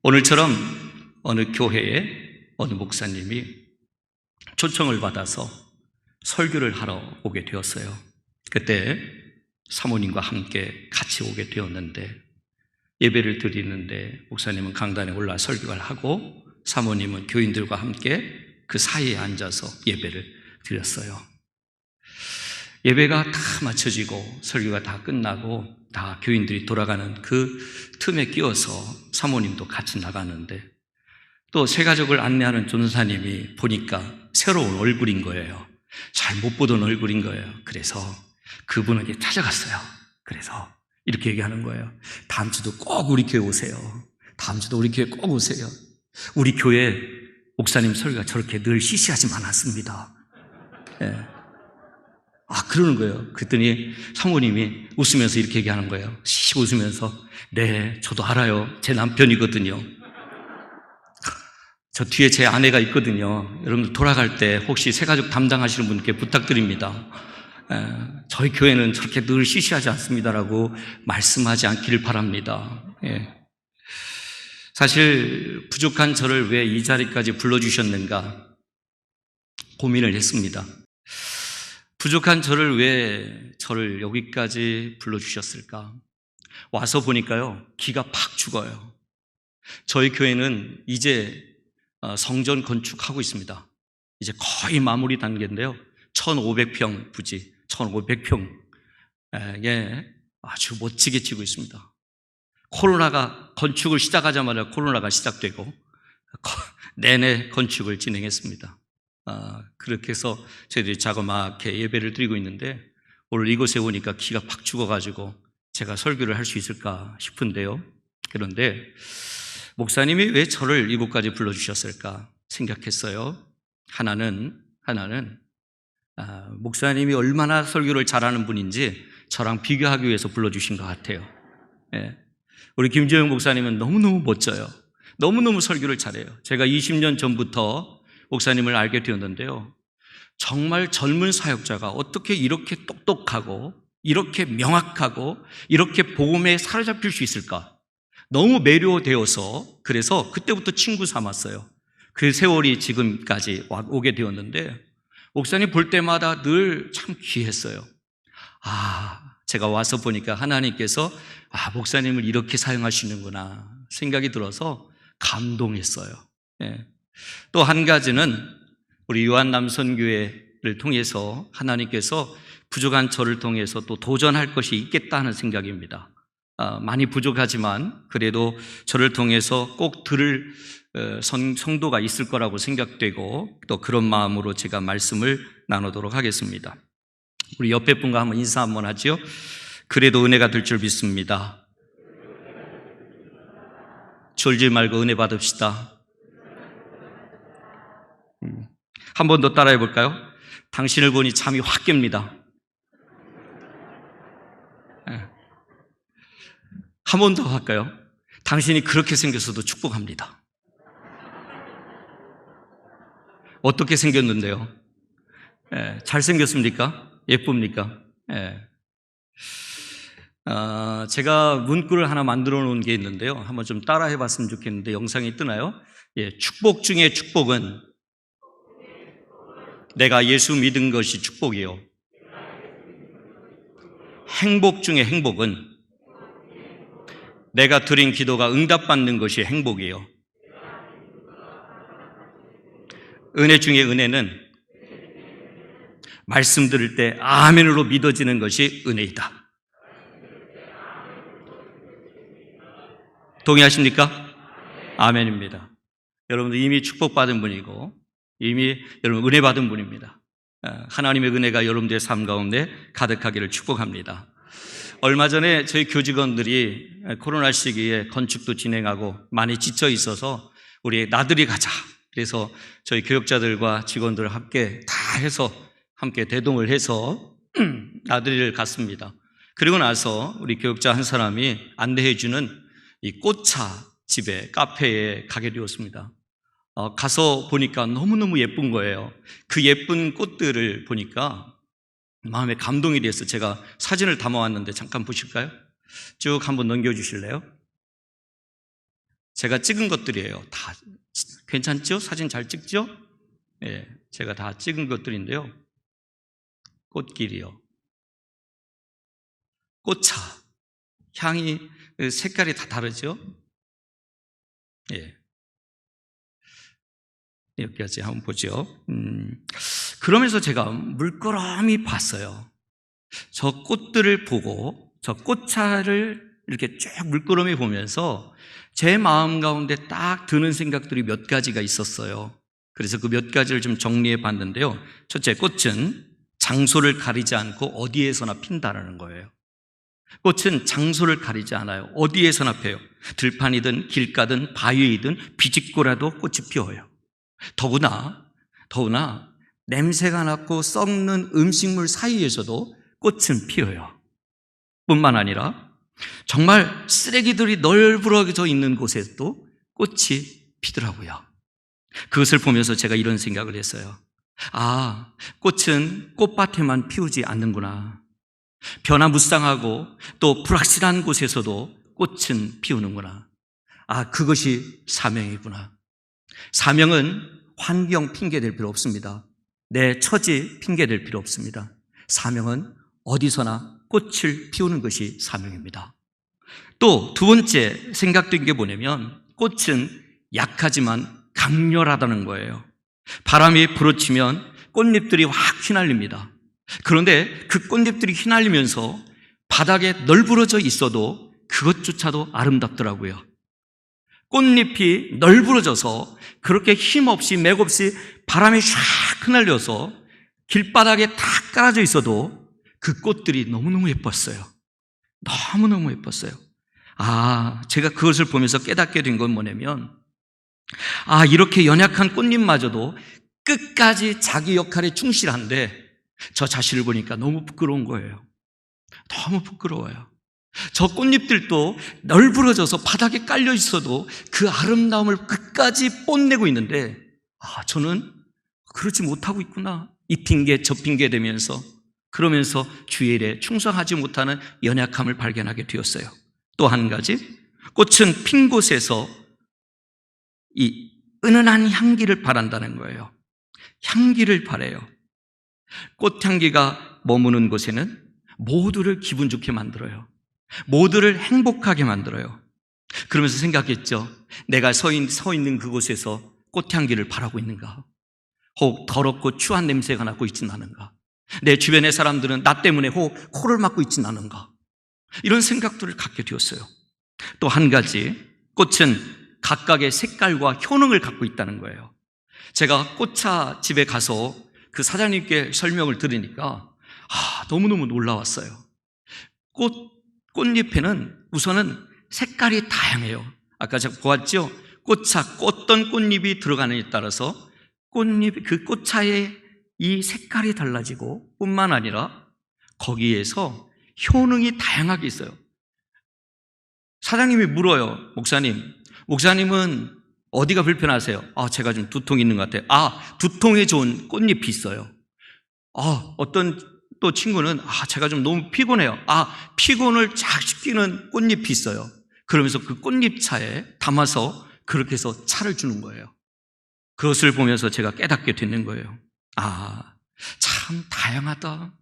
오늘처럼 어느 교회에 어느 목사님이 초청을 받아서 설교를 하러 오게 되었어요. 그때 사모님과 함께 같이 오게 되었는데, 예배를 드리는데 목사님은 강단에 올라 설교를 하고 사모님은 교인들과 함께 그 사이에 앉아서 예배를 드렸어요. 예배가 다 마쳐지고 설교가 다 끝나고 다 교인들이 돌아가는 그 틈에 끼어서 사모님도 같이 나가는데, 또 새 가족을 안내하는 전도사님이 보니까 새로운 얼굴인 거예요. 잘 못 보던 얼굴인 거예요. 그래서 그분에게 찾아갔어요. 그래서 이렇게 얘기하는 거예요. 다음 주도 꼭 우리 교회 오세요. 다음 주도 우리 교회 꼭 오세요. 우리 교회 목사님 설교가 저렇게 늘 시시하지 않았습니다. 예. 그러는 거예요. 그랬더니 사모님이 웃으면서 이렇게 얘기하는 거예요. 시시 웃으면서, 네, 저도 알아요. 제 남편이거든요. 저 뒤에 제 아내가 있거든요. 여러분들 돌아갈 때 혹시 새가족 담당하시는 분께 부탁드립니다. 저희 교회는 저렇게 늘 시시하지 않습니다라고 말씀하지 않기를 바랍니다. 예. 사실 부족한 저를 왜 이 자리까지 불러주셨는가 고민을 했습니다. 부족한 저를 왜 저를 여기까지 불러주셨을까? 와서 보니까요, 기가 팍 죽어요. 저희 교회는 이제 성전 건축하고 있습니다. 이제 거의 마무리 단계인데요. 1,500평 부지, 1,500평 아주 멋지게 지고 있습니다. 코로나가 건축을 시작하자마자 코로나가 시작되고 내내 건축을 진행했습니다. 그렇게 해서 저희들이 자그마하게 예배를 드리고 있는데, 오늘 이곳에 오니까 기가 팍 죽어가지고 제가 설교를 할 수 있을까 싶은데요. 그런데 목사님이 왜 저를 이곳까지 불러주셨을까 생각했어요. 하나는 목사님이 얼마나 설교를 잘하는 분인지 저랑 비교하기 위해서 불러주신 것 같아요. 예. 우리 김재영 목사님은 너무너무 멋져요. 너무너무 설교를 잘해요. 제가 20년 전부터 목사님을 알게 되었는데요, 정말 젊은 사역자가 어떻게 이렇게 똑똑하고 이렇게 명확하고 이렇게 복음에 사로잡힐 수 있을까? 너무 매료되어서 그래서 그때부터 친구 삼았어요. 그 세월이 지금까지 오게 되었는데, 목사님 볼 때마다 늘 참 귀했어요. 제가 와서 보니까 하나님께서 목사님을 이렇게 사용하시는구나 생각이 들어서 감동했어요. 예. 또 한 가지는 우리 요한 남선교회를 통해서 하나님께서 부족한 저를 통해서 또 도전할 것이 있겠다 하는 생각입니다. 많이 부족하지만 그래도 저를 통해서 꼭 들을 성도가 있을 거라고 생각되고, 또 그런 마음으로 제가 말씀을 나누도록 하겠습니다. 우리 옆에 분과 한번 인사 한번 하죠. 그래도 은혜가 될 줄 믿습니다. 졸지 말고 은혜 받읍시다. 한 번 더 따라해 볼까요? 당신을 보니 잠이 확 깹니다. 한 번 더 할까요? 당신이 그렇게 생겼어도 축복합니다. 어떻게 생겼는데요? 잘생겼습니까? 예쁩니까? 제가 문구를 하나 만들어 놓은 게 있는데요. 한번 좀 따라해 봤으면 좋겠는데, 영상이 뜨나요? 축복 중에 축복은 내가 예수 믿은 것이 축복이요, 행복 중에 행복은 내가 드린 기도가 응답받는 것이 행복이요, 은혜 중에 은혜는 말씀 들을 때 아멘으로 믿어지는 것이 은혜이다. 동의하십니까? 아멘입니다. 여러분들 이미 축복받은 분이고 이미 여러분 은혜 받은 분입니다. 하나님의 은혜가 여러분들의 삶 가운데 가득하기를 축복합니다. 얼마 전에 저희 교직원들이 코로나 시기에 건축도 진행하고 많이 지쳐 있어서 우리 나들이 가자, 그래서 저희 교역자들과 직원들 함께 다 해서 함께 대동을 해서 나들이를 갔습니다. 그리고 나서 우리 교역자 한 사람이 안내해 주는 이 꽃차 집에, 카페에 가게 되었습니다. 가서 보니까 너무너무 예쁜 거예요. 그 예쁜 꽃들을 보니까 마음에 감동이 돼서 제가 사진을 담아왔는데 잠깐 보실까요? 쭉 한번 넘겨주실래요? 제가 찍은 것들이에요. 다 괜찮죠? 사진 잘 찍죠? 예, 제가 다 찍은 것들인데요. 꽃길이요. 꽃차. 향이, 색깔이 다 다르죠? 예. 여기까지 한번 보죠. 그러면서 제가 물끄러미 봤어요. 저 꽃들을 보고, 저 꽃차를 이렇게 쭉 물끄러미 보면서 제 마음 가운데 딱 드는 생각들이 몇 가지가 있었어요. 그래서 그 몇 가지를 좀 정리해 봤는데요. 첫째, 꽃은 장소를 가리지 않고 어디에서나 핀다라는 거예요. 꽃은 장소를 가리지 않아요. 어디에서나 펴요. 들판이든 길가든 바위이든 비집고라도 꽃이 피어요. 더구나 냄새가 나고 썩는 음식물 사이에서도 꽃은 피어요. 뿐만 아니라 정말 쓰레기들이 널브러져 있는 곳에도 꽃이 피더라고요. 그것을 보면서 제가 이런 생각을 했어요. 아, 꽃은 꽃밭에만 피우지 않는구나. 변화무쌍하고 또 불확실한 곳에서도 꽃은 피우는구나. 아, 그것이 사명이구나. 사명은 환경 핑계댈 필요 없습니다. 내 처지 핑계댈 필요 없습니다. 사명은 어디서나 꽃을 피우는 것이 사명입니다. 또 두 번째 생각된 게 뭐냐면 꽃은 약하지만 강렬하다는 거예요. 바람이 불어치면 꽃잎들이 확 휘날립니다. 그런데 그 꽃잎들이 휘날리면서 바닥에 널브러져 있어도 그것조차도 아름답더라고요. 꽃잎이 널브러져서 그렇게 힘없이 맥없이 바람에 샥 휘날려서 길바닥에 탁 깔아져 있어도 그 꽃들이 너무너무 예뻤어요. 너무너무 예뻤어요. 아, 제가 그것을 보면서 깨닫게 된 건 뭐냐면, 아, 이렇게 연약한 꽃잎마저도 끝까지 자기 역할에 충실한데 저 자신을 보니까 너무 부끄러운 거예요. 너무 부끄러워요. 저 꽃잎들도 널브러져서 바닥에 깔려 있어도 그 아름다움을 끝까지 뽐내고 있는데, 아, 저는 그렇지 못하고 있구나. 이 핑계 저 핑계 대면서 그러면서 주의 일에 충성하지 못하는 연약함을 발견하게 되었어요. 또 한 가지, 꽃은 핀 곳에서 이 은은한 향기를 바란다는 거예요. 향기를 바래요. 꽃향기가 머무는 곳에는 모두를 기분 좋게 만들어요. 모두를 행복하게 만들어요. 그러면서 생각했죠. 내가 서 있는 그곳에서 꽃향기를 바라고 있는가? 혹 더럽고 추한 냄새가 나고 있지는 않은가? 내 주변의 사람들은 나 때문에 혹 코를 막고 있지는 않은가? 이런 생각들을 갖게 되었어요. 또 한 가지, 꽃은 각각의 색깔과 효능을 갖고 있다는 거예요. 제가 꽃차 집에 가서 그 사장님께 설명을 들으니까 너무너무 놀라웠어요. 꽃잎에는 우선은 색깔이 다양해요. 아까 제가 보았죠? 꽃차, 어떤 꽃잎이 들어가느냐에 따라서 그 꽃차의 이 색깔이 달라지고 뿐만 아니라 거기에서 효능이 다양하게 있어요. 사장님이 물어요. 목사님은 어디가 불편하세요? 제가 좀 두통이 있는 것 같아요. 두통에 좋은 꽃잎이 있어요. 어떤 또 친구는 제가 좀 너무 피곤해요. 피곤을 쫙 식히는 꽃잎이 있어요. 그러면서 그 꽃잎차에 담아서 그렇게 해서 차를 주는 거예요. 그것을 보면서 제가 깨닫게 되는 거예요. 참 다양하다.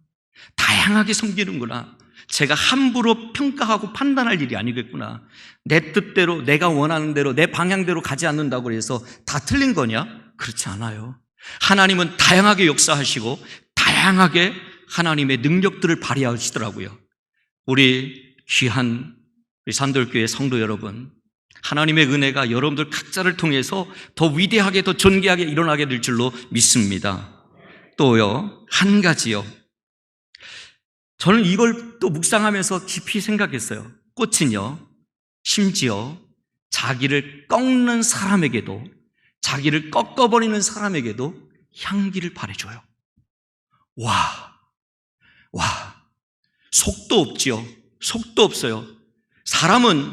다양하게 섬기는구나. 제가 함부로 평가하고 판단할 일이 아니겠구나. 내 뜻대로, 내가 원하는 대로, 내 방향대로 가지 않는다고 해서 다 틀린 거냐? 그렇지 않아요. 하나님은 다양하게 역사하시고 다양하게 하나님의 능력들을 발휘하시더라고요. 우리 귀한 산돌교회 성도 여러분, 하나님의 은혜가 여러분들 각자를 통해서 더 위대하게, 더 존귀하게 일어나게 될 줄로 믿습니다. 또요, 한 가지요. 저는 이걸 또 묵상하면서 깊이 생각했어요. 꽃은요, 심지어 자기를 꺾는 사람에게도, 자기를 꺾어버리는 사람에게도 향기를 발해줘요. 와, 속도 없지요. 속도 없어요. 사람은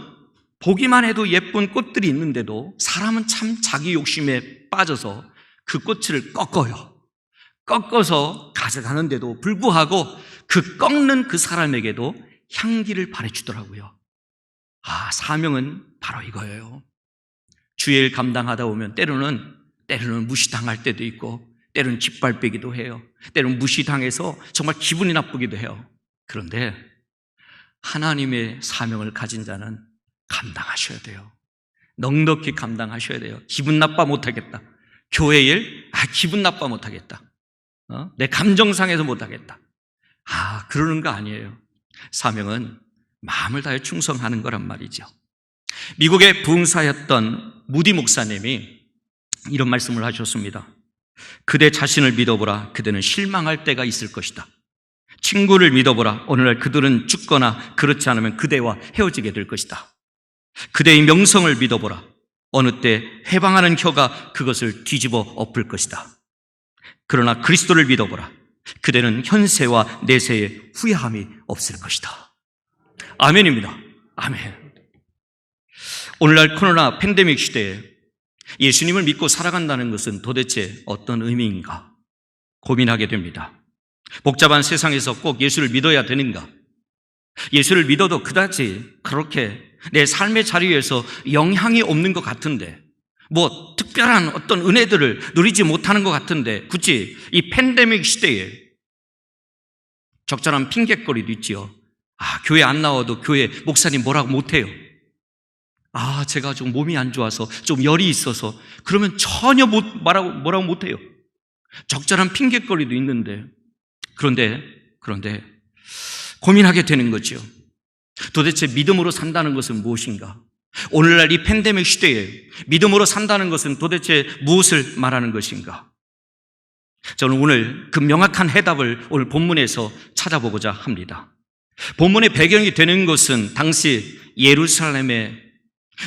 보기만 해도 예쁜 꽃들이 있는데도 사람은 참 자기 욕심에 빠져서 그 꽃을 꺾어서 가져가는데도 불구하고 그 꺾는 그 사람에게도 향기를 발해주더라고요. 사명은 바로 이거예요. 주의 일 감당하다 보면 때로는 무시당할 때도 있고, 때로는 짓밟히기도 해요. 때로는 무시당해서 정말 기분이 나쁘기도 해요. 그런데 하나님의 사명을 가진 자는 감당하셔야 돼요. 넉넉히 감당하셔야 돼요. 기분 나빠 못하겠다. 교회 일, 기분 나빠 못하겠다. 내 감정상해서 못하겠다. 그러는 거 아니에요. 사명은 마음을 다해 충성하는 거란 말이죠. 미국의 부흥사였던 무디 목사님이 이런 말씀을 하셨습니다. 그대 자신을 믿어보라. 그대는 실망할 때가 있을 것이다. 친구를 믿어보라. 오늘날 그들은 죽거나 그렇지 않으면 그대와 헤어지게 될 것이다. 그대의 명성을 믿어보라. 어느 때 해방하는 혀가 그것을 뒤집어 엎을 것이다. 그러나 그리스도를 믿어보라. 그대는 현세와 내세에 후회함이 없을 것이다. 아멘입니다. 아멘. 오늘날 코로나 팬데믹 시대에 예수님을 믿고 살아간다는 것은 도대체 어떤 의미인가 고민하게 됩니다. 복잡한 세상에서 꼭 예수를 믿어야 되는가? 예수를 믿어도 그다지 그렇게 내 삶의 자리에서 영향이 없는 것 같은데, 뭐 특별한 어떤 은혜들을 누리지 못하는 것 같은데, 굳이 이 팬데믹 시대에 적절한 핑계거리도 있지요. 교회 안 나와도 교회 목사님 뭐라고 못해요. 제가 좀 몸이 안 좋아서 좀 열이 있어서, 그러면 전혀 뭐라고 못해요. 적절한 핑계거리도 있는데, 그런데 고민하게 되는 거죠. 도대체 믿음으로 산다는 것은 무엇인가? 오늘날 이 팬데믹 시대에 믿음으로 산다는 것은 도대체 무엇을 말하는 것인가? 저는 오늘 그 명확한 해답을 오늘 본문에서 찾아보고자 합니다. 본문의 배경이 되는 것은 당시 예루살렘의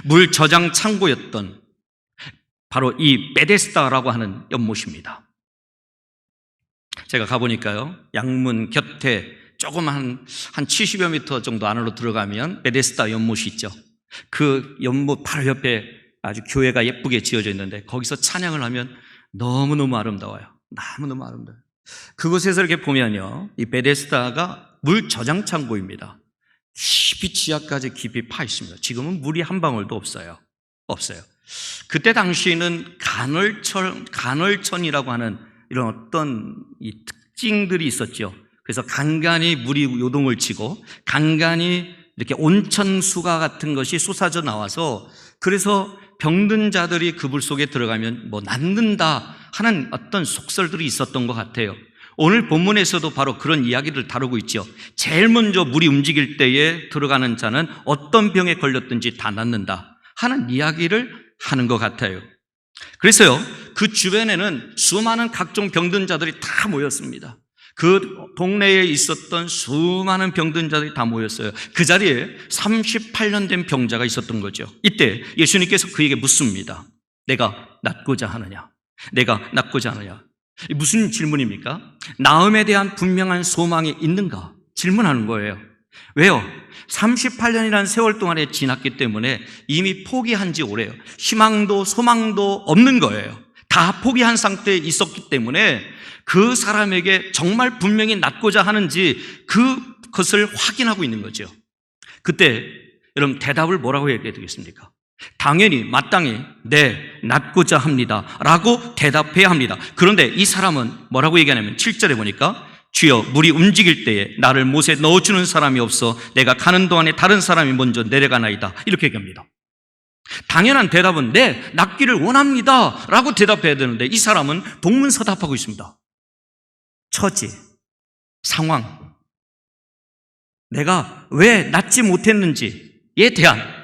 물 저장 창고였던 바로 이 베데스다라고 하는 연못입니다. 제가 가보니까요, 양문 곁에 조금 한 70여 미터 정도 안으로 들어가면 베데스다 연못이 있죠. 그 연못 바로 옆에 아주 교회가 예쁘게 지어져 있는데, 거기서 찬양을 하면 너무너무 아름다워요. 너무너무 아름다워요. 그곳에서 이렇게 보면요, 이 베데스다가 물 저장 창고입니다. 깊이 지하까지 깊이 파 있습니다. 지금은 물이 한 방울도 없어요. 그때 당시에는 간헐천이라고 하는 이런 어떤 이 특징들이 있었죠. 그래서 간간히 물이 요동을 치고 간간히 이렇게 온천수가 같은 것이 쏟아져 나와서, 그래서 병든 자들이 그 물 속에 들어가면 낫는다 하는 어떤 속설들이 있었던 것 같아요. 오늘 본문에서도 바로 그런 이야기를 다루고 있죠. 제일 먼저 물이 움직일 때에 들어가는 자는 어떤 병에 걸렸든지 다 낫는다 하는 이야기를 하는 것 같아요. 그래서요, 그 주변에는 수많은 각종 병든 자들이 다 모였습니다. 그 동네에 있었던 수많은 병든 자들이 다 모였어요. 그 자리에 38년 된 병자가 있었던 거죠. 이때 예수님께서 그에게 묻습니다. 내가 낫고자 하느냐? 내가 낫고자 하느냐? 무슨 질문입니까? 나음에 대한 분명한 소망이 있는가? 질문하는 거예요. 왜요? 38년이라는 세월 동안에 지났기 때문에 이미 포기한 지 오래요. 희망도 소망도 없는 거예요. 다 포기한 상태에 있었기 때문에 그 사람에게 정말 분명히 낫고자 하는지 그것을 확인하고 있는 거죠. 그때 여러분 대답을 뭐라고 얘기해야 되겠습니까? 당연히 마땅히 네, 낫고자 합니다 라고 대답해야 합니다. 그런데 이 사람은 뭐라고 얘기하냐면 7절에 보니까 주여 물이 움직일 때에 나를 못에 넣어주는 사람이 없어 내가 가는 동안에 다른 사람이 먼저 내려가나이다, 이렇게 얘기합니다. 당연한 대답은 네, 낫기를 원합니다 라고 대답해야 되는데, 이 사람은 동문서답하고 있습니다. 처지, 상황, 내가 왜 낫지 못했는지에 대한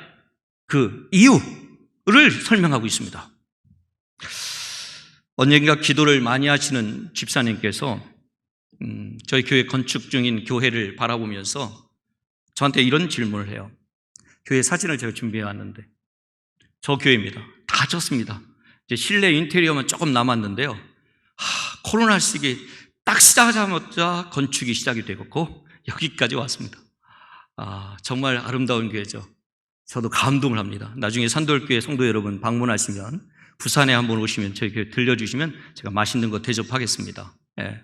그 이유를 설명하고 있습니다. 언젠가 기도를 많이 하시는 집사님께서 저희 교회 건축 중인 교회를 바라보면서 저한테 이런 질문을 해요. 교회 사진을 제가 준비해 왔는데, 저 교회입니다. 다 졌습니다. 이제 실내 인테리어만 조금 남았는데요. 코로나 시기 딱 시작하자마자 건축이 시작이 되고 여기까지 왔습니다. 정말 아름다운 교회죠. 저도 감동을 합니다. 나중에 산돌교회 성도 여러분 방문하시면, 부산에 한번 오시면 저희 교회 들려주시면 제가 맛있는 거 대접하겠습니다. 예.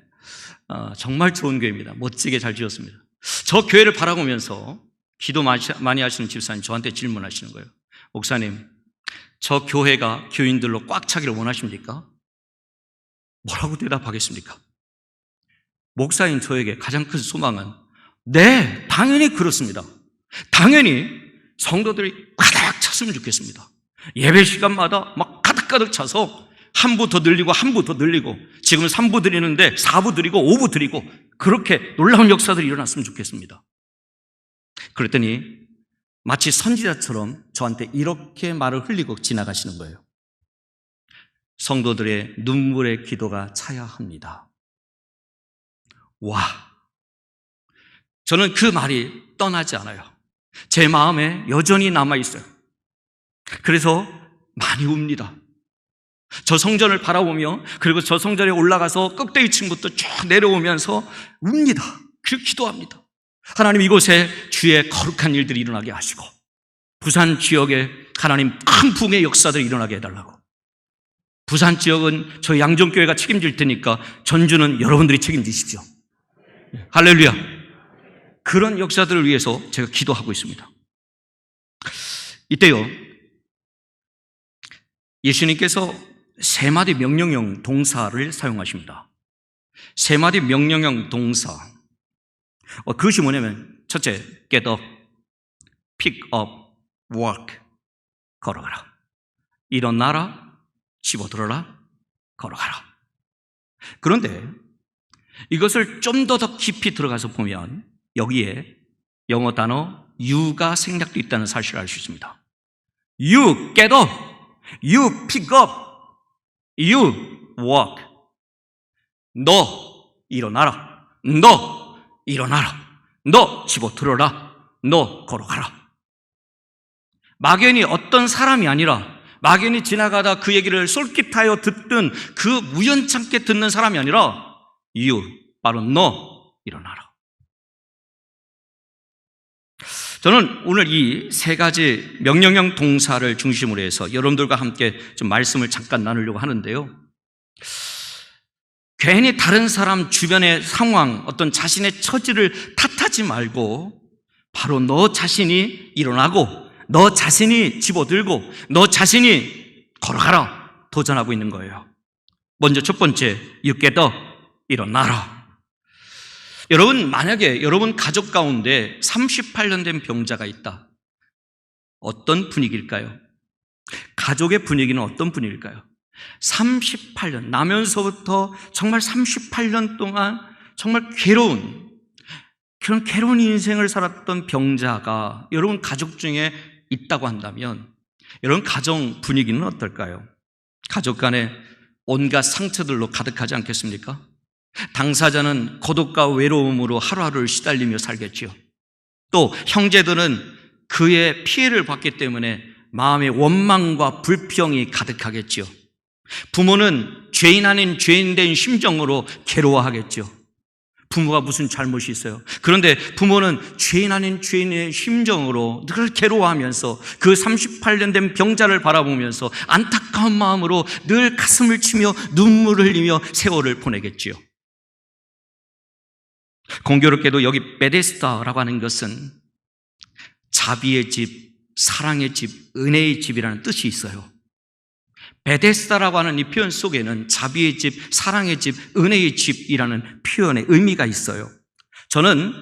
정말 좋은 교회입니다. 멋지게 잘 지었습니다. 저 교회를 바라보면서 기도 많이 하시는 집사님 저한테 질문하시는 거예요. 목사님, 저 교회가 교인들로 꽉 차기를 원하십니까? 뭐라고 대답하겠습니까? 목사인 저에게 가장 큰 소망은 네, 당연히 그렇습니다. 당연히 성도들이 가득 찼으면 좋겠습니다. 예배 시간마다 막 가득 차서 한 부 더 늘리고 한 부 더 늘리고, 지금 3부 드리는데 4부 드리고 5부 드리고, 그렇게 놀라운 역사들이 일어났으면 좋겠습니다. 그랬더니 마치 선지자처럼 저한테 이렇게 말을 흘리고 지나가시는 거예요. 성도들의 눈물의 기도가 차야 합니다. 와, 저는 그 말이 떠나지 않아요. 제 마음에 여전히 남아있어요. 그래서 많이 웁니다. 저 성전을 바라보며, 그리고 저 성전에 올라가서 꼭대기층부터 쭉 내려오면서 웁니다. 그리고 기도합니다. 하나님, 이곳에 주의 거룩한 일들이 일어나게 하시고, 부산 지역에 하나님 큰 붕의 역사들이 일어나게 해달라고. 부산 지역은 저희 양정교회가 책임질 테니까 전주는 여러분들이 책임지십시오. 할렐루야. 그런 역사들을 위해서 제가 기도하고 있습니다. 이때요, 예수님께서 세 마디 명령형 동사를 사용하십니다. 세 마디 명령형 동사. 그것이 뭐냐면, 첫째, get up, pick up, walk. 걸어가라. 일어나라, 집어들어라, 걸어가라. 그런데 이것을 좀 더 깊이 들어가서 보면 여기에 영어 단어 you가 생략되어 있다는 사실을 알 수 있습니다. You get up, you pick up, you walk. 너 일어나라, 너 일어나라, 너 집어들어라, 너 걸어가라. 막연히 어떤 사람이 아니라, 막연히 지나가다 그 얘기를 솔깃하여 듣던 그 우연찮게 듣는 사람이 아니라 you, 바로 너 일어나라. 저는 오늘 이 세 가지 명령형 동사를 중심으로 해서 여러분들과 함께 좀 말씀을 잠깐 나누려고 하는데요, 괜히 다른 사람 주변의 상황, 어떤 자신의 처지를 탓하지 말고 바로 너 자신이 일어나고, 너 자신이 집어들고, 너 자신이 걸어가라 도전하고 있는 거예요. 먼저 첫 번째, you get up, 일어나라. 여러분, 만약에 여러분 가족 가운데 38년 된 병자가 있다, 어떤 분위기일까요? 가족의 분위기는 어떤 분위기일까요? 38년, 나면서부터 정말 38년 동안 정말 그런 괴로운 인생을 살았던 병자가 여러분 가족 중에 있다고 한다면, 여러분 가정 분위기는 어떨까요? 가족 간에 온갖 상처들로 가득하지 않겠습니까? 당사자는 고독과 외로움으로 하루하루를 시달리며 살겠지요. 또 형제들은 그의 피해를 받기 때문에 마음의 원망과 불평이 가득하겠지요. 부모는 죄인 아닌 죄인된 심정으로 괴로워하겠죠. 부모가 무슨 잘못이 있어요? 그런데 부모는 죄인 아닌 죄인의 심정으로 늘 괴로워하면서 그 38년 된 병자를 바라보면서 안타까운 마음으로 늘 가슴을 치며 눈물을 흘리며 세월을 보내겠지요. 공교롭게도 여기 베데스다라고 하는 것은 자비의 집, 사랑의 집, 은혜의 집이라는 뜻이 있어요. 베데스다라고 하는 이 표현 속에는 자비의 집, 사랑의 집, 은혜의 집이라는 표현의 의미가 있어요. 저는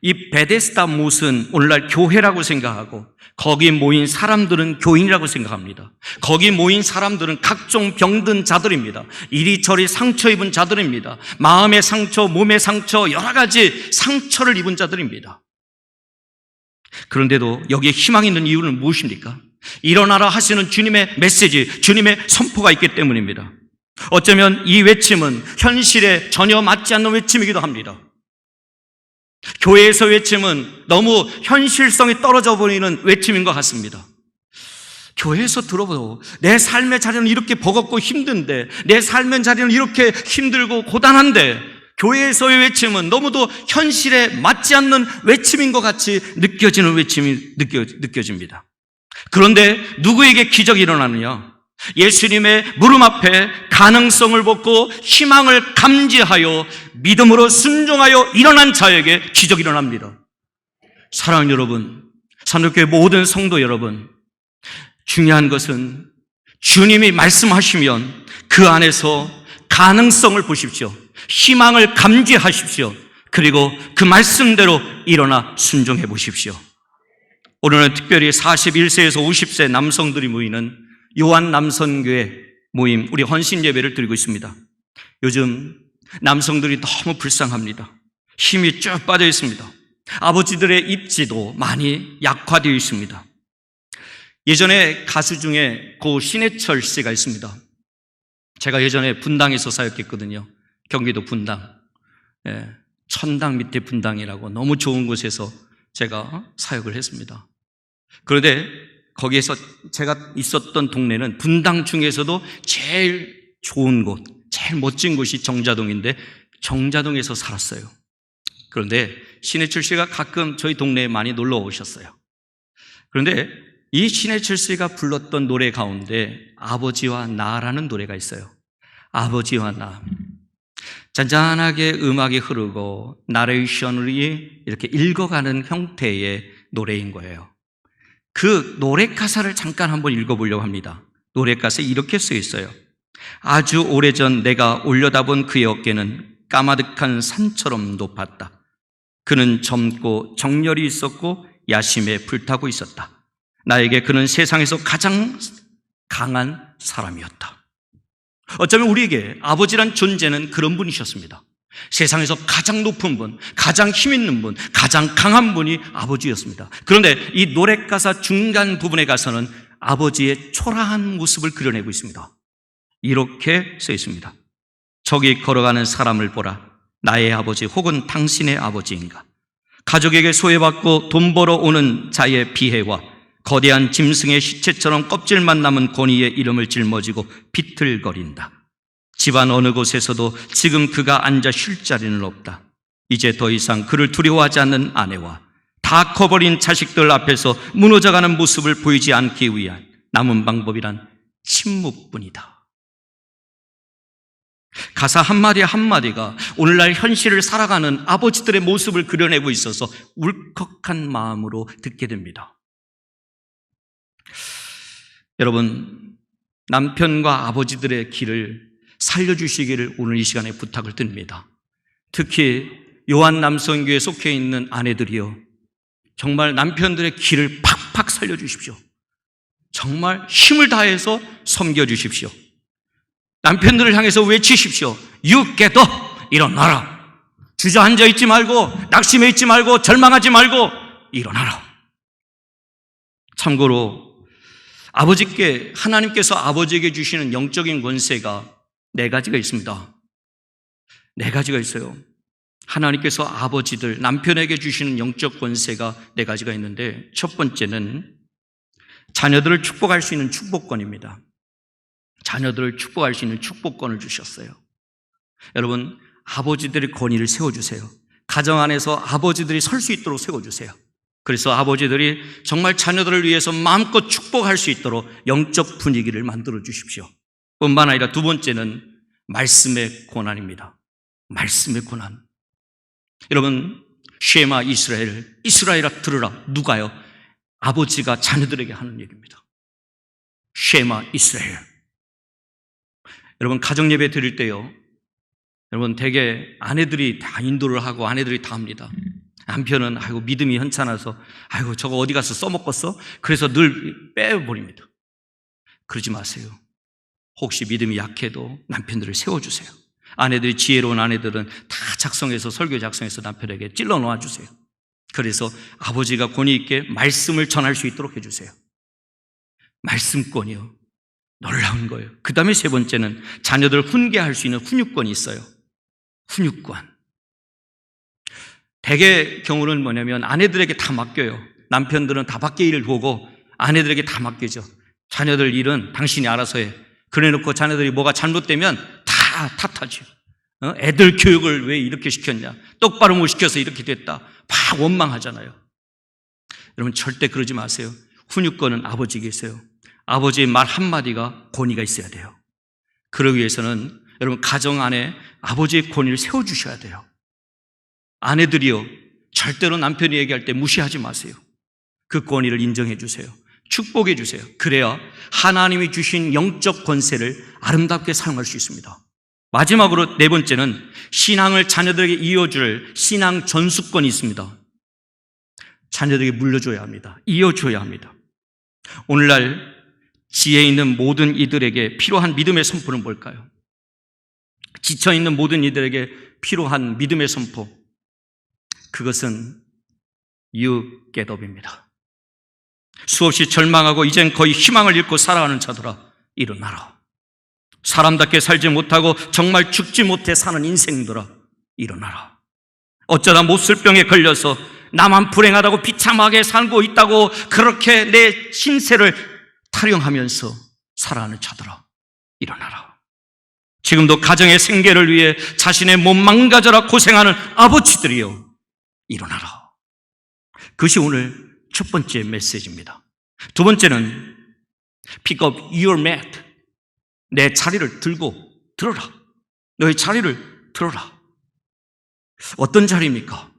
이 베데스다 못은 오늘날 교회라고 생각하고, 거기 모인 사람들은 교인이라고 생각합니다. 거기 모인 사람들은 각종 병든 자들입니다. 이리저리 상처 입은 자들입니다. 마음의 상처, 몸의 상처, 여러 가지 상처를 입은 자들입니다. 그런데도 여기에 희망이 있는 이유는 무엇입니까? 일어나라 하시는 주님의 메시지, 주님의 선포가 있기 때문입니다. 어쩌면 이 외침은 현실에 전혀 맞지 않는 외침이기도 합니다. 교회에서 외침은 너무 현실성이 떨어져 보이는 외침인 것 같습니다. 교회에서 들어보도 내 삶의 자리는 이렇게 버겁고 힘든데, 내 삶의 자리는 이렇게 힘들고 고단한데, 교회에서의 외침은 너무도 현실에 맞지 않는 외침인 것 같이 느껴지는 외침이 느껴집니다. 그런데 누구에게 기적이 일어나느냐? 예수님의 무릎 앞에 가능성을 벗고 희망을 감지하여 믿음으로 순종하여 일어난 자에게 기적이 일어납니다. 사랑하는 여러분, 산록교회 모든 성도 여러분, 중요한 것은 주님이 말씀하시면 그 안에서 가능성을 보십시오. 희망을 감지하십시오. 그리고 그 말씀대로 일어나 순종해 보십시오. 오늘은 특별히 41세에서 50세 남성들이 모이는 요한 남선교회 모임, 우리 헌신 예배를 드리고 있습니다. 요즘 남성들이 너무 불쌍합니다. 힘이 쭉 빠져 있습니다. 아버지들의 입지도 많이 약화되어 있습니다. 예전에 가수 중에 고 신해철 씨가 있습니다. 제가 예전에 분당에서 사역했거든요. 경기도 분당. 천당 밑에 분당이라고 너무 좋은 곳에서 제가 사역을 했습니다. 그런데 거기에서 제가 있었던 동네는 분당 중에서도 제일 좋은 곳, 제일 멋진 곳이 정자동인데 정자동에서 살았어요. 그런데 신해철 씨가 가끔 저희 동네에 많이 놀러 오셨어요. 그런데 이 신해철 씨가 불렀던 노래 가운데 아버지와 나라는 노래가 있어요. 아버지와 나. 잔잔하게 음악이 흐르고 나레이션을 이렇게 읽어가는 형태의 노래인 거예요. 그 노래 가사를 잠깐 한번 읽어보려고 합니다. 노래 가사에 이렇게 쓰여 있어요. 아주 오래전 내가 올려다본 그의 어깨는 까마득한 산처럼 높았다. 그는 젊고 정열이 있었고 야심에 불타고 있었다. 나에게 그는 세상에서 가장 강한 사람이었다. 어쩌면 우리에게 아버지란 존재는 그런 분이셨습니다. 세상에서 가장 높은 분, 가장 힘 있는 분, 가장 강한 분이 아버지였습니다. 그런데 이 노래 가사 중간 부분에 가서는 아버지의 초라한 모습을 그려내고 있습니다. 이렇게 써 있습니다. 저기 걸어가는 사람을 보라. 나의 아버지 혹은 당신의 아버지인가? 가족에게 소외받고 돈 벌어 오는 자의 비애와 거대한 짐승의 시체처럼 껍질만 남은 권위의 이름을 짊어지고 비틀거린다. 집안 어느 곳에서도 지금 그가 앉아 쉴 자리는 없다. 이제 더 이상 그를 두려워하지 않는 아내와 다 커버린 자식들 앞에서 무너져가는 모습을 보이지 않기 위한 남은 방법이란 침묵뿐이다. 가사 한마디 한마디가 오늘날 현실을 살아가는 아버지들의 모습을 그려내고 있어서 울컥한 마음으로 듣게 됩니다. 여러분, 남편과 아버지들의 길을 살려주시기를 오늘 이 시간에 부탁을 드립니다. 특히 요한 남성교회에 속해 있는 아내들이요, 정말 남편들의 길을 팍팍 살려주십시오. 정말 힘을 다해서 섬겨주십시오. 남편들을 향해서 외치십시오. You get up! 일어나라. 주저앉아 있지 말고, 낙심해 있지 말고, 절망하지 말고 일어나라. 참고로 하나님께서 아버지에게 주시는 영적인 권세가 4가지가 있습니다. 4가지가 있어요. 하나님께서 아버지들, 남편에게 주시는 영적 권세가 4가지가 있는데, 첫 번째는 자녀들을 축복할 수 있는 축복권입니다. 자녀들을 축복할 수 있는 축복권을 주셨어요. 여러분, 아버지들의 권위를 세워주세요. 가정 안에서 아버지들이 설 수 있도록 세워주세요. 그래서 아버지들이 정말 자녀들을 위해서 마음껏 축복할 수 있도록 영적 분위기를 만들어 주십시오. 뿐만 아니라 두 번째는 말씀의 고난입니다. 말씀의 고난. 여러분, 쉐마 이스라엘, 이스라엘아 들으라. 누가요? 아버지가 자녀들에게 하는 얘기입니다. 쉐마 이스라엘. 여러분, 가정예배 드릴 때요, 여러분, 대개 아내들이 다 인도를 하고 아내들이 다 합니다. 남편은 아이고 믿음이 현찮아서 아이고 저거 어디 가서 써먹었어? 그래서 늘 빼버립니다. 그러지 마세요. 혹시 믿음이 약해도 남편들을 세워주세요. 아내들이 지혜로운 아내들은 다 작성해서 설교 작성해서 남편에게 찔러 놓아주세요. 그래서 아버지가 권위 있게 말씀을 전할 수 있도록 해주세요. 말씀권이요, 놀라운 거예요. 그 다음에 세 번째는 자녀들 훈계할 수 있는 훈육권이 있어요. 훈육권. 대개 경우는 뭐냐면 아내들에게 다 맡겨요. 남편들은 다 밖에 일을 보고 아내들에게 다 맡기죠. 자녀들 일은 당신이 알아서 해. 그래놓고 자녀들이 뭐가 잘못되면 다 탓하죠. 애들 교육을 왜 이렇게 시켰냐, 똑바로 못 시켜서 이렇게 됐다, 막 원망하잖아요. 여러분, 절대 그러지 마세요. 훈육권은 아버지에게 있어요. 아버지의 말 한마디가 권위가 있어야 돼요. 그러기 위해서는 여러분, 가정 안에 아버지의 권위를 세워주셔야 돼요. 아내들이요, 절대로 남편이 얘기할 때 무시하지 마세요. 그 권위를 인정해 주세요. 축복해 주세요. 그래야 하나님이 주신 영적 권세를 아름답게 사용할 수 있습니다. 마지막으로 네 번째는 신앙을 자녀들에게 이어줄 신앙 전수권이 있습니다. 자녀들에게 물려줘야 합니다. 이어줘야 합니다. 오늘날 지혜 있는 모든 이들에게 필요한 믿음의 선포는 뭘까요? 지쳐있는 모든 이들에게 필요한 믿음의 선포, 그것은 You get up입니다. 수없이 절망하고 이젠 거의 희망을 잃고 살아가는 자들아, 일어나라. 사람답게 살지 못하고 정말 죽지 못해 사는 인생들아, 일어나라. 어쩌다 못술병에 걸려서 나만 불행하다고 비참하게 살고 있다고 그렇게 내 신세를 타령하면서 살아가는 자들아, 일어나라. 지금도 가정의 생계를 위해 자신의 몸 망가져라 고생하는 아버지들이여, 일어나라. 그것이 오늘 첫 번째 메시지입니다. 두 번째는 Pick up your mat. 내 자리를 들고 들어라. 너의 자리를 들어라. 어떤 자리입니까?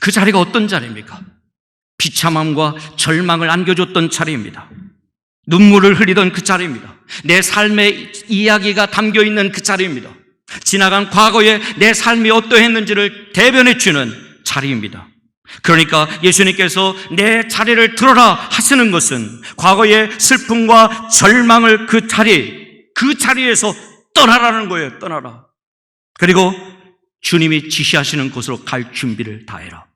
그 자리가 어떤 자리입니까? 비참함과 절망을 안겨줬던 자리입니다. 눈물을 흘리던 그 자리입니다. 내 삶의 이야기가 담겨있는 그 자리입니다. 지나간 과거에 내 삶이 어떠했는지를 대변해주는 자리입니다. 그러니까 예수님께서 내 자리를 들어라 하시는 것은 과거의 슬픔과 절망을 그 자리에서 떠나라는 거예요. 떠나라. 그리고 주님이 지시하시는 곳으로 갈 준비를 다해라.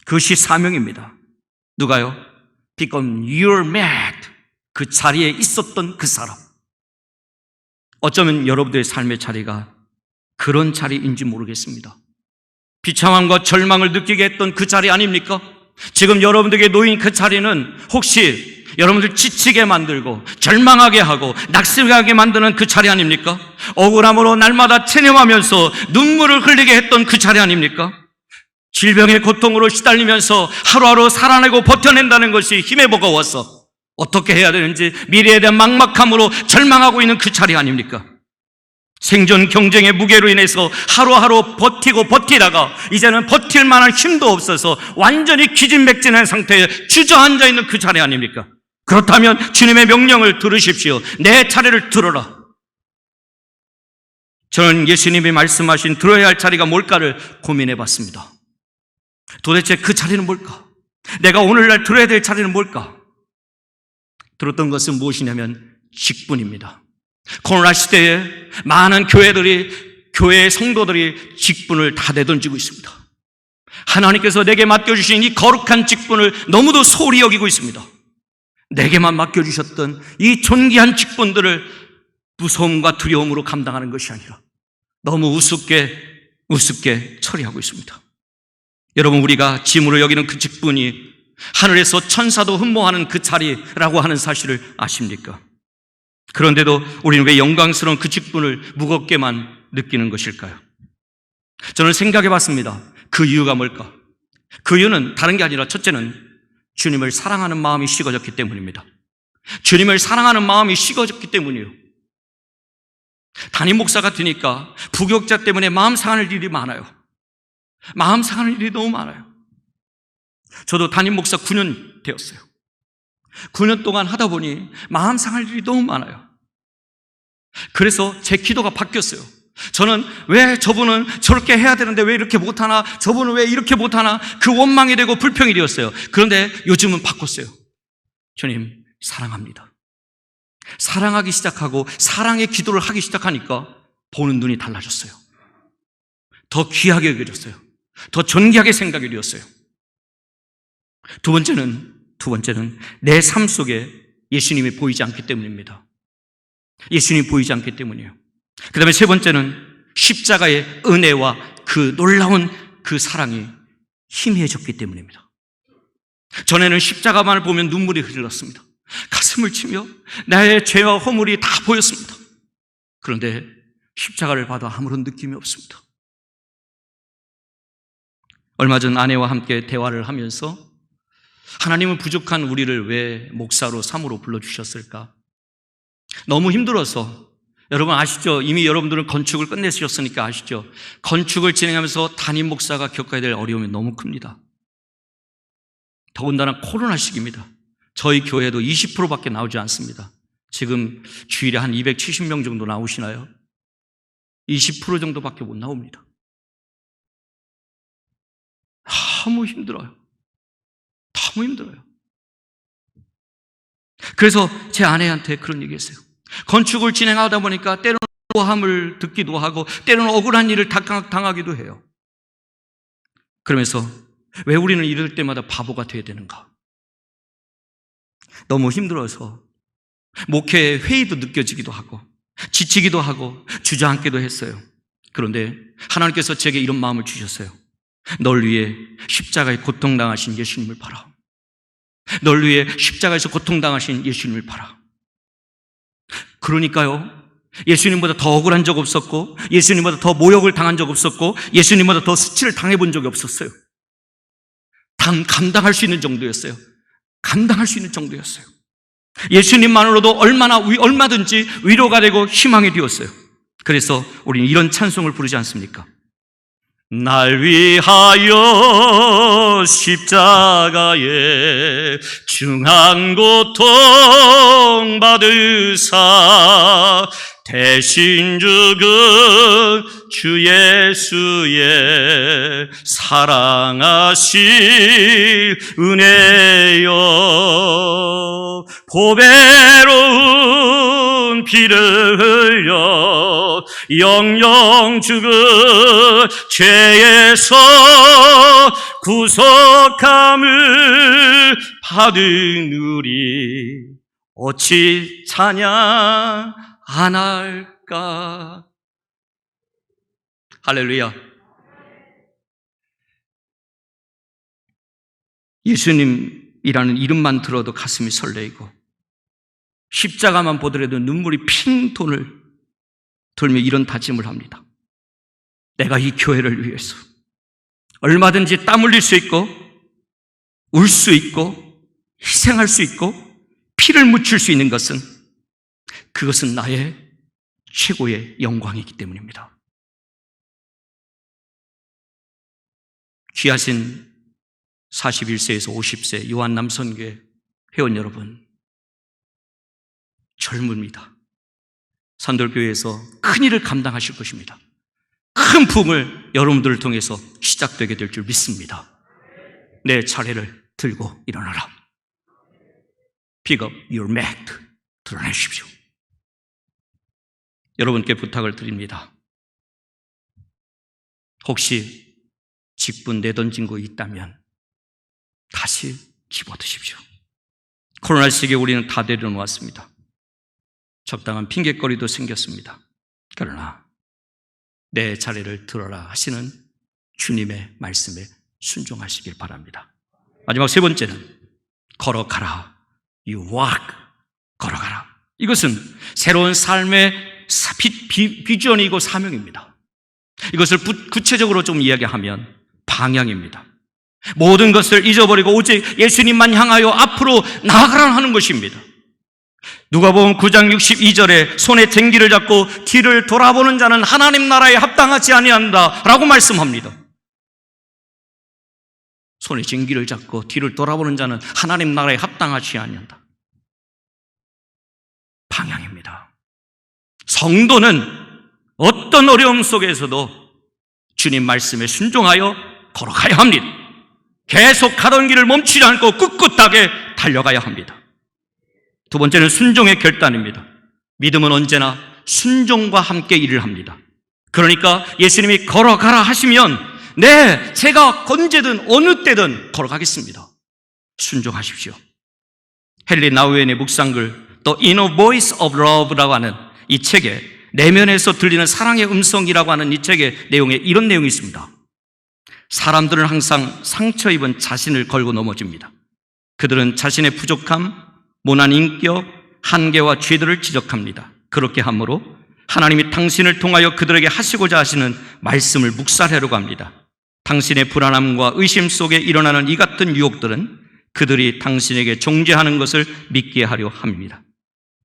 그것이 사명입니다. 누가요? Become your mat. 그 자리에 있었던 그 사람. 어쩌면 여러분들의 삶의 자리가 그런 자리인지 모르겠습니다. 비참함과 절망을 느끼게 했던 그 자리 아닙니까? 지금 여러분들에게 놓인 그 자리는 혹시 여러분들 지치게 만들고 절망하게 하고 낙심하게 만드는 그 자리 아닙니까? 억울함으로 날마다 체념하면서 눈물을 흘리게 했던 그 자리 아닙니까? 질병의 고통으로 시달리면서 하루하루 살아내고 버텨낸다는 것이 힘에 버거워서 어떻게 해야 되는지 미래에 대한 막막함으로 절망하고 있는 그 자리 아닙니까? 생존 경쟁의 무게로 인해서 하루하루 버티다가 이제는 버틸 만한 힘도 없어서 완전히 기진맥진한 상태에 주저앉아 있는 그 자리 아닙니까? 그렇다면 주님의 명령을 들으십시오. 내 자리를 들어라. 저는 예수님이 말씀하신 들어야 할 자리가 뭘까를 고민해 봤습니다. 도대체 그 자리는 뭘까? 내가 오늘날 들어야 될 자리는 뭘까? 들었던 것은 무엇이냐면 직분입니다. 코로나 시대에 많은 교회의 성도들이 직분을 다 내던지고 있습니다. 하나님께서 내게 맡겨주신 이 거룩한 직분을 너무도 소홀히 여기고 있습니다. 내게만 맡겨주셨던 이 존귀한 직분들을 무서움과 두려움으로 감당하는 것이 아니라 너무 우습게 처리하고 있습니다. 여러분, 우리가 짐으로 여기는 그 직분이 하늘에서 천사도 흠모하는 그 자리라고 하는 사실을 아십니까? 그런데도 우리는 왜 영광스러운 그 직분을 무겁게만 느끼는 것일까요? 저는 생각해 봤습니다. 그 이유가 뭘까? 그 이유는 다른 게 아니라 첫째는 주님을 사랑하는 마음이 식어졌기 때문입니다. 주님을 사랑하는 마음이 식어졌기 때문이에요. 담임 목사가 되니까 부교육자 때문에 마음 상하는 일이 많아요. 마음 상하는 일이 너무 많아요. 저도 담임 목사 9년 되었어요. 9년 동안 하다 보니 마음 상할 일이 너무 많아요. 그래서 제 기도가 바뀌었어요. 저는 왜 저분은 저렇게 해야 되는데 왜 이렇게 못하나, 저분은 왜 이렇게 못하나, 그 원망이 되고 불평이 되었어요. 그런데 요즘은 바꿨어요. 주님, 사랑합니다. 사랑하기 시작하고 사랑의 기도를 하기 시작하니까 보는 눈이 달라졌어요. 더 귀하게 여겨졌어요. 더 존귀하게 생각이 되었어요. 두 번째는 내 삶 속에 예수님이 보이지 않기 때문입니다. 예수님이 보이지 않기 때문이에요. 그 다음에 세 번째는 십자가의 은혜와 그 놀라운 그 사랑이 희미해졌기 때문입니다. 전에는 십자가만을 보면 눈물이 흘렀습니다. 가슴을 치며 나의 죄와 허물이 다 보였습니다. 그런데 십자가를 봐도 아무런 느낌이 없습니다. 얼마 전 아내와 함께 대화를 하면서 하나님은 부족한 우리를 왜 목사로 삼으로 불러주셨을까? 너무 힘들어서, 여러분 아시죠? 이미 여러분들은 건축을 끝내셨으니까 아시죠? 건축을 진행하면서 담임 목사가 겪어야 될 어려움이 너무 큽니다. 더군다나 코로나 시기입니다. 저희 교회도 20%밖에 나오지 않습니다. 지금 주일에 한 270명 정도 나오시나요? 20% 정도밖에 못 나옵니다. 너무 힘들어요. 너무 힘들어요. 그래서 제 아내한테 그런 얘기 했어요. 건축을 진행하다 보니까 때로는 모함을 듣기도 하고 때로는 억울한 일을 당하기도 해요. 그러면서 왜 우리는 이럴 때마다 바보가 돼야 되는가? 너무 힘들어서 목회 회의도 느껴지기도 하고 지치기도 하고 주저앉기도 했어요. 그런데 하나님께서 제게 이런 마음을 주셨어요. 널 위해 십자가에 고통당하신 예수님을 봐라. 널 위해 십자가에서 고통당하신 예수님을 봐라. 그러니까요, 예수님보다 더 억울한 적 없었고 예수님보다 더 모욕을 당한 적 없었고 예수님보다 더 수치를 당해본 적이 없었어요. 감당할 수 있는 정도였어요. 감당할 수 있는 정도였어요. 예수님만으로도 얼마든지 위로가 되고 희망이 되었어요. 그래서 우리는 이런 찬송을 부르지 않습니까? 날 위하여 십자가에 중한 고통 받으사 대신 죽은 주 예수의 사랑하신 은혜여 보배로운 피를 흘려 영영 죽은 죄에서 구속함을 받은 우리 어찌 찬양 안 할까? 할렐루야. 예수님이라는 이름만 들어도 가슴이 설레이고 십자가만 보더라도 눈물이 핑 돌며 이런 다짐을 합니다. 내가 이 교회를 위해서 얼마든지 땀 흘릴 수 있고 울 수 있고 희생할 수 있고 피를 묻힐 수 있는 것은 그것은 나의 최고의 영광이기 때문입니다. 귀하신 41세에서 50세 요한 남선교회 회원 여러분, 젊습니다. 산돌교회에서 큰 일을 감당하실 것입니다. 큰 부흥을 여러분들을 통해서 시작되게 될 줄 믿습니다. 내 차례를 들고 일어나라. Pick up your mat. 드러내십시오. 여러분께 부탁을 드립니다. 혹시 직분 내던진 거 있다면 다시 집어드십시오. 코로나 시기에 우리는 다 내려놓았습니다. 적당한 핑계거리도 생겼습니다. 그러나 내 차례를 들어라 하시는 주님의 말씀에 순종하시길 바랍니다. 마지막 세 번째는 걸어가라. You walk. 걸어가라. 이것은 새로운 삶의 비전이고 사명입니다. 이것을 구체적으로 좀 이야기하면 방향입니다. 모든 것을 잊어버리고 오직 예수님만 향하여 앞으로 나아가라 하는 것입니다. 누가복음 9장 62절에 손에 쟁기를 잡고 뒤를 돌아보는 자는 하나님 나라에 합당하지 아니한다 라고 말씀합니다. 손에 쟁기를 잡고 뒤를 돌아보는 자는 하나님 나라에 합당하지 아니한다. 방향입니다. 성도는 어떤 어려움 속에서도 주님 말씀에 순종하여 걸어가야 합니다. 계속 가던 길을 멈추지 않고 꿋꿋하게 달려가야 합니다. 두 번째는 순종의 결단입니다. 믿음은 언제나 순종과 함께 일을 합니다. 그러니까 예수님이 걸어가라 하시면 네, 제가 언제든 어느 때든 걸어가겠습니다. 순종하십시오. 헨리 나우엔의 묵상글 The Inner Voice of Love라고 하는 이 책에 내면에서 들리는 사랑의 음성이라고 하는 이 책의 내용에 이런 내용이 있습니다. 사람들은 항상 상처 입은 자신을 걸고 넘어집니다. 그들은 자신의 부족함, 모난 인격, 한계와 죄들을 지적합니다. 그렇게 함으로 하나님이 당신을 통하여 그들에게 하시고자 하시는 말씀을 묵살하려고 합니다. 당신의 불안함과 의심 속에 일어나는 이 같은 유혹들은 그들이 당신에게 정죄하는 것을 믿게 하려 합니다.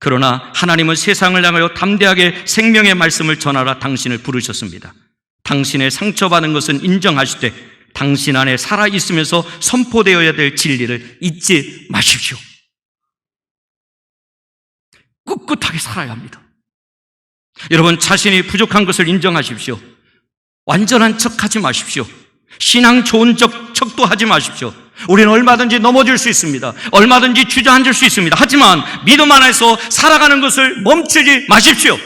그러나 하나님은 세상을 향하여 담대하게 생명의 말씀을 전하라 당신을 부르셨습니다. 당신의 상처받은 것은 인정하시되 당신 안에 살아있으면서 선포되어야 될 진리를 잊지 마십시오. 꿋꿋하게 살아야 합니다. 여러분, 자신이 부족한 것을 인정하십시오. 완전한 척 하지 마십시오. 신앙 좋은 척도 하지 마십시오. 우리는 얼마든지 넘어질 수 있습니다. 얼마든지 주저앉을 수 있습니다. 하지만 믿음 안에서 살아가는 것을 멈추지 마십시오.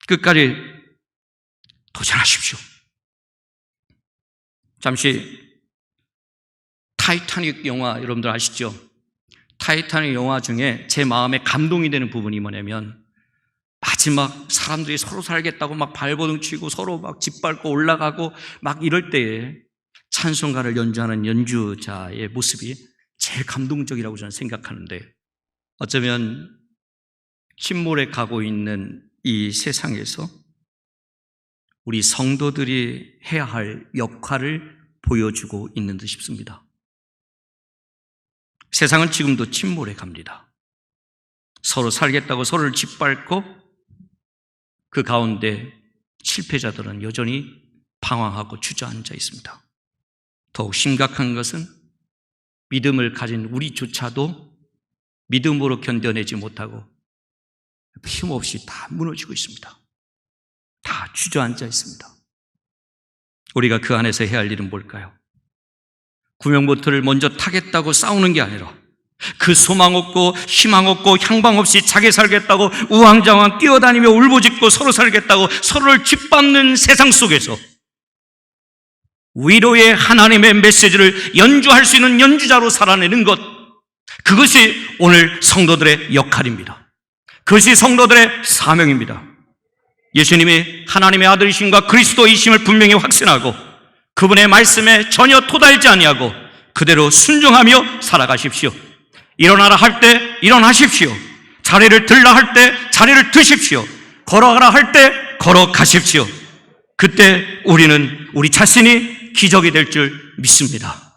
끝까지 도전하십시오. 잠시 타이타닉 영화 여러분들 아시죠? 타이타닉 영화 중에 제 마음에 감동이 되는 부분이 뭐냐면 마지막 사람들이 서로 살겠다고 막 발버둥 치고 서로 막 짓밟고 올라가고 막 이럴 때에 찬송가를 연주하는 연주자의 모습이 제일 감동적이라고 저는 생각하는데, 어쩌면 침몰에 가고 있는 이 세상에서 우리 성도들이 해야 할 역할을 보여주고 있는 듯 싶습니다. 세상은 지금도 침몰에 갑니다. 서로 살겠다고 서로를 짓밟고 그 가운데 실패자들은 여전히 방황하고 주저앉아 있습니다. 더욱 심각한 것은 믿음을 가진 우리조차도 믿음으로 견뎌내지 못하고 힘없이 다 무너지고 있습니다. 다 주저앉아 있습니다. 우리가 그 안에서 해야 할 일은 뭘까요? 구명보트를 먼저 타겠다고 싸우는 게 아니라 그 소망 없고 희망 없고 향방 없이 자기 살겠다고 우왕좌왕 뛰어다니며 울부짖고 서로 살겠다고 서로를 짓밟는 세상 속에서 위로의 하나님의 메시지를 연주할 수 있는 연주자로 살아내는 것, 그것이 오늘 성도들의 역할입니다. 그것이 성도들의 사명입니다. 예수님이 하나님의 아들이심과 그리스도이심을 분명히 확신하고 그분의 말씀에 전혀 토달지 아니하고 그대로 순종하며 살아가십시오. 일어나라 할 때 일어나십시오. 자리를 들라 할 때 자리를 드십시오. 걸어가라 할 때 걸어가십시오. 그때 우리는 우리 자신이 기적이 될 줄 믿습니다.